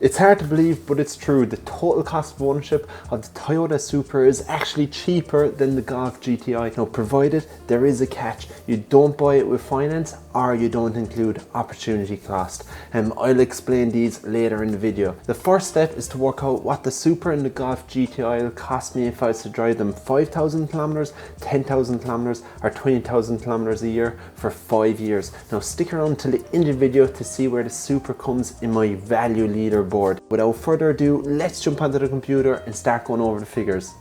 It's hard to believe, but it's true. The total cost of ownership of the Toyota Supra is actually cheaper than the Golf GTI. Now, provided there is a catch. You don't buy it with finance or you don't include opportunity cost. I'll explain these later in the video. The first step is to work out what the Supra and the Golf GTI will cost me if I was to drive them 5,000 kilometers, 10,000 kilometers or 20,000 kilometers a year for 5 years. Now stick around till the end of the video to see where the Supra comes in my value leaderboard. Without further ado, let's jump onto the computer and start going over the figures.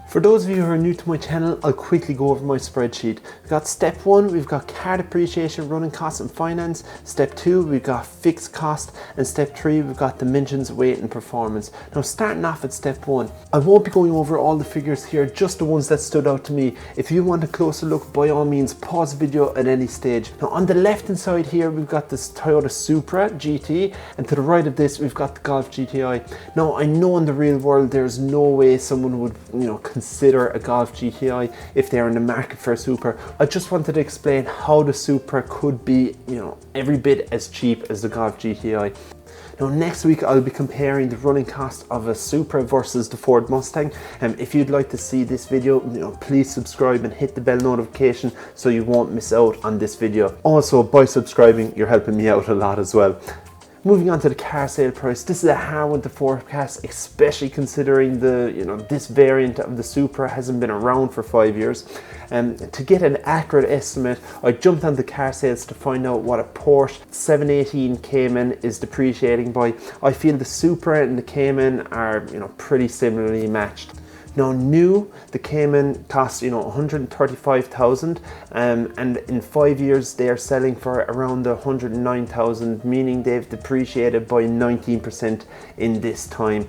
For those of you who are new to my channel, I'll quickly go over my spreadsheet. We've got step 1, we've got car depreciation, running costs and finance. Step 2, we've got fixed cost. And step 3, we've got dimensions, weight and performance. Now starting off at step 1, I won't be going over all the figures here, just the ones that stood out to me. If you want a closer look, by all means pause the video at any stage. Now on the left hand side here, we've got this Toyota Supra GT, and to the right of this, we've got the Golf GTI. Now I know in the real world, there's no way someone would, consider a Golf GTI if they're in the market for a Supra. I just wanted to explain how the Supra could be, every bit as cheap as the Golf GTI. Now next week I'll be comparing the running cost of a Supra versus the Ford Mustang. If you'd like to see this video, please subscribe and hit the bell notification so you won't miss out on this video. Also, by subscribing, you're helping me out a lot as well. Moving on to the car sale price, this is a hard one to forecast, especially considering this variant of the Supra hasn't been around for 5 years. To get an accurate estimate, I jumped on the car sales to find out what a Porsche 718 Cayman is depreciating by. I feel the Supra and the Cayman are pretty similarly matched. Now new, the Cayman costs 135,000 and in 5 years they are selling for around 109,000, meaning they've depreciated by 19% in this time,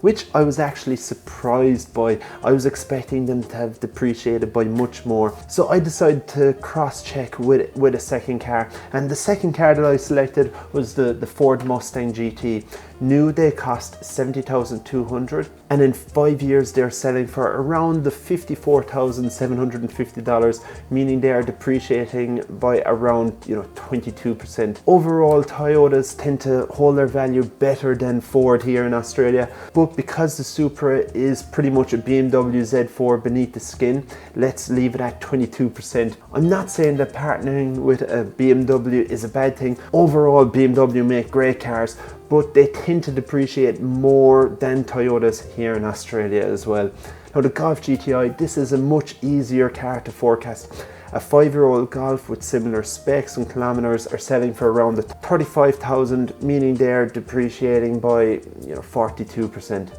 which I was actually surprised by. I was expecting them to have depreciated by much more. So I decided to cross-check with a second car, and the second car that I selected was the Ford Mustang GT. New, they cost 70,200 and in 5 years they're selling for around the $54,750, meaning they are depreciating by around 22%. Overall, Toyotas tend to hold their value better than Ford here in Australia, but because the Supra is pretty much a BMW Z4 beneath the skin, let's leave it at 22%. I'm not saying that partnering with a BMW is a bad thing. Overall, BMW make great cars, but they tend to depreciate more than Toyotas here in Australia as well. Now the Golf GTI, this is a much easier car to forecast. A 5-year-old Golf with similar specs and kilometers are selling for around 35,000, meaning they're depreciating by 42%.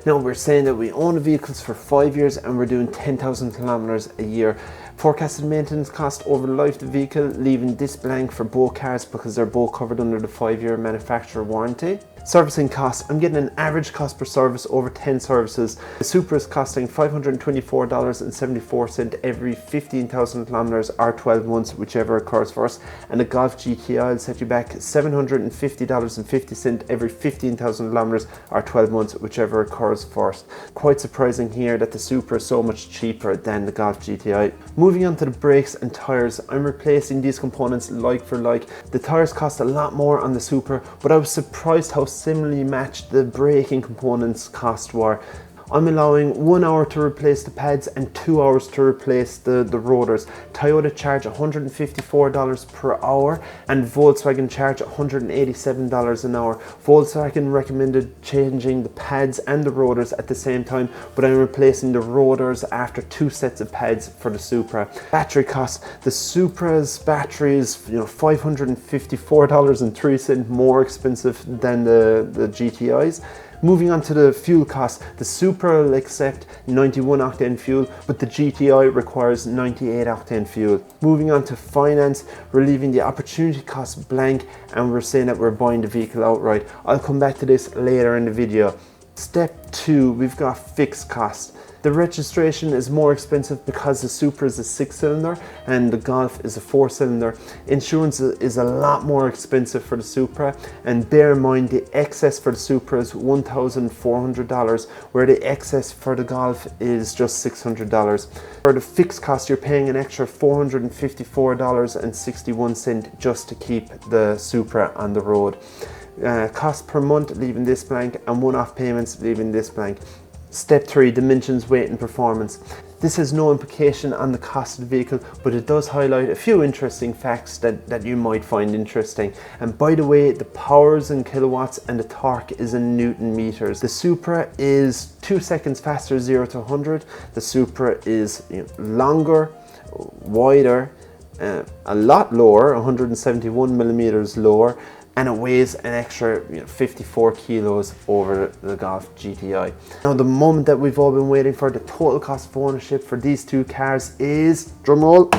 Now we're saying that we own the vehicles for 5 years and we're doing 10,000 kilometers a year. Forecasted maintenance cost over the life of the vehicle, leaving this blank for both cars because they're both covered under the 5-year manufacturer warranty. Servicing costs, I'm getting an average cost per service over 10 services. The Supra is costing $524.74 every 15,000 kilometers or 12 months, whichever occurs first. And the Golf GTI will set you back $750.50 every 15,000 kilometers or 12 months, whichever occurs first. Quite surprising here that the Supra is so much cheaper than the Golf GTI. Moving on to the brakes and tires, I'm replacing these components like for like. The tires cost a lot more on the Supra, but I was surprised how similarly matched the braking components cost were. I'm allowing 1 hour to replace the pads and 2 hours to replace the rotors. Toyota charge $154 per hour and Volkswagen charge $187 an hour. Volkswagen recommended changing the pads and the rotors at the same time, but I'm replacing the rotors after 2 sets of pads for the Supra. Battery costs, the Supra's battery is $554.03 more expensive than the GTI's. Moving on to the fuel costs, the Supra will accept 91 octane fuel, but the GTI requires 98 octane fuel. Moving on to finance, we're leaving the opportunity cost blank and we're saying that we're buying the vehicle outright. I'll come back to this later in the video. Step 2, we've got fixed costs. The registration is more expensive because the Supra is a 6-cylinder and the Golf is a 4-cylinder. Insurance is a lot more expensive for the Supra, and bear in mind the excess for the Supra is $1,400, where the excess for the Golf is just $600. For the fixed cost, you're paying an extra $454.61 just to keep the Supra on the road. Cost per month, leaving this blank, and one-off payments, leaving this blank. Step 3, dimensions, weight and performance. This has no implication on the cost of the vehicle, but it does highlight a few interesting facts that you might find interesting. And by the way, the power is in kilowatts and the torque is in Newton meters. The Supra is 2 seconds faster 0 to 100. The Supra is longer, wider, a lot lower, 171 millimeters lower, and it weighs an extra 54 kilos over the Golf GTI. Now the moment that we've all been waiting for, the total cost of ownership for these two cars is, drumroll,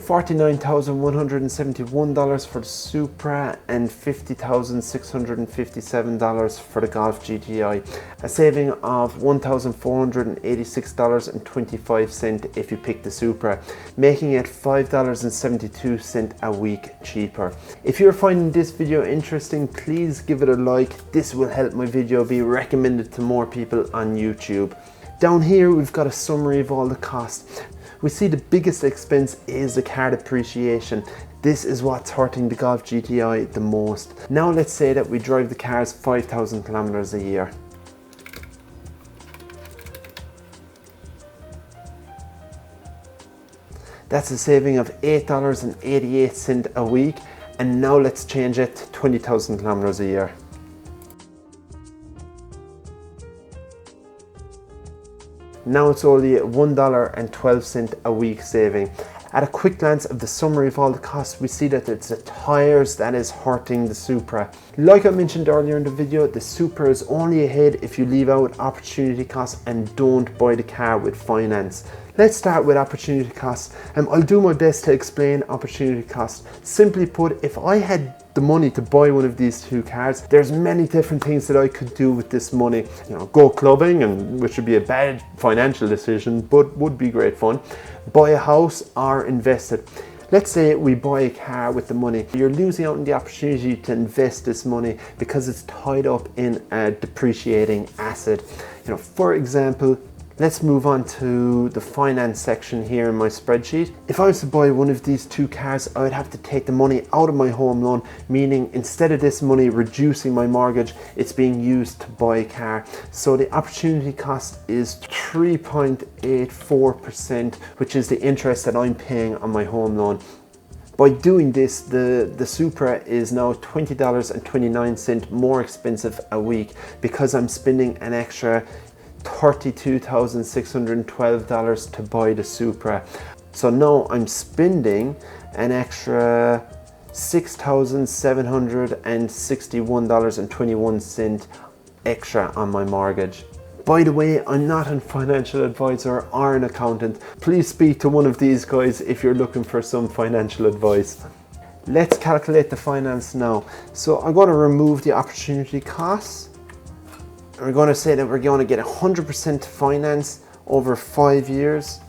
$49,171 for the Supra and $50,657 for the Golf GTI. A saving of $1,486.25 if you pick the Supra, making it $5.72 a week cheaper. If you're finding this video interesting, please give it a like. This will help my video be recommended to more people on YouTube. Down here we've got a summary of all the costs. We see the biggest expense is the car depreciation. This is what's hurting the Golf GTI the most. Now let's say that we drive the cars 5,000 kilometers a year. That's a saving of $8.88 a week, and now let's change it to 20,000 kilometers a year. Now it's only $1.12 a week saving. At a quick glance of the summary of all the costs, we see that it's the tyres that is hurting the Supra. Like I mentioned earlier in the video, the Supra is only ahead if you leave out opportunity costs and don't buy the car with finance. Let's start with opportunity costs. I'll do my best to explain opportunity costs. Simply put, if I had the money to buy one of these two cars, there's many different things that I could do with this money. Go clubbing, and which would be a bad financial decision, but would be great fun. Buy a house or invest it. Let's say we buy a car with the money. You're losing out on the opportunity to invest this money because it's tied up in a depreciating asset. For example, let's move on to the finance section here in my spreadsheet. If I was to buy one of these two cars, I would have to take the money out of my home loan, meaning instead of this money reducing my mortgage, it's being used to buy a car. So the opportunity cost is 3.84%, which is the interest that I'm paying on my home loan. By doing this, the Supra is now $20.29 more expensive a week because I'm spending an extra $32,612 to buy the Supra. So now I'm spending an extra $6,761.21 extra on my mortgage. By the way, I'm not a financial advisor or an accountant. Please speak to one of these guys if you're looking for some financial advice. Let's calculate the finance now. So I'm going to remove the opportunity costs. We're going to say that we're going to get 100% finance over 5 years.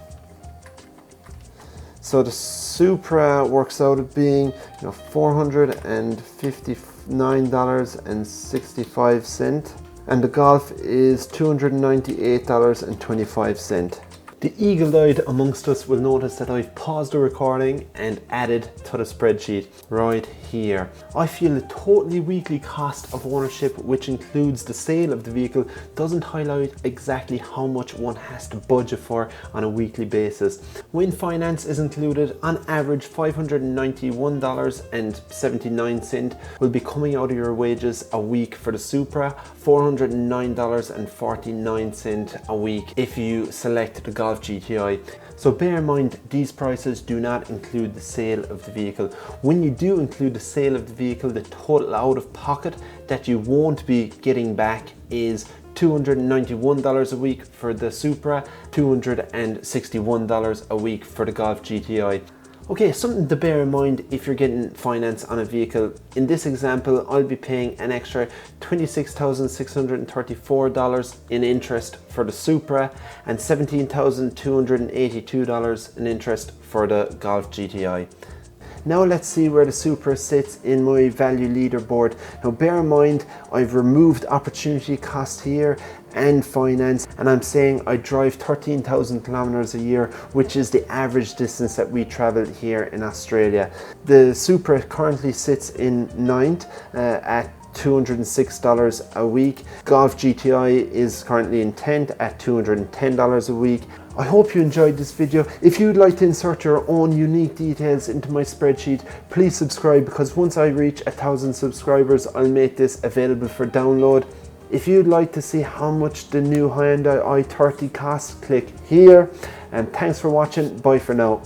So the Supra works out at being $459.65, and the Golf is $298.25. The eagle-eyed amongst us will notice that I've paused the recording and added to the spreadsheet right here. I feel the totally weekly cost of ownership, which includes the sale of the vehicle, doesn't highlight exactly how much one has to budget for on a weekly basis. When finance is included, on average $591.79 will be coming out of your wages a week for the Supra, $409.49 a week if you select the Golf GTI. So bear in mind, these prices do not include the sale of the vehicle. When you do include the sale of the vehicle, the total out of pocket that you won't be getting back is $291 a week for the Supra, $261 a week for the Golf GTI. Okay, something to bear in mind if you're getting finance on a vehicle. In this example, I'll be paying an extra $26,634 in interest for the Supra and $17,282 in interest for the Golf GTI. Now let's see where the Supra sits in my value leaderboard. Now bear in mind, I've removed opportunity cost here and finance, and I'm saying I drive 13,000 kilometers a year, which is the average distance that we travel here in Australia. The Supra currently sits in ninth at $206 a week. Golf GTI is currently in 10th at $210 a week. I hope you enjoyed this video. If you'd like to insert your own unique details into my spreadsheet, please subscribe, because once I reach 1,000 subscribers, I'll make this available for download. If you'd like to see how much the new Hyundai i30 costs, click here. And thanks for watching. Bye for now.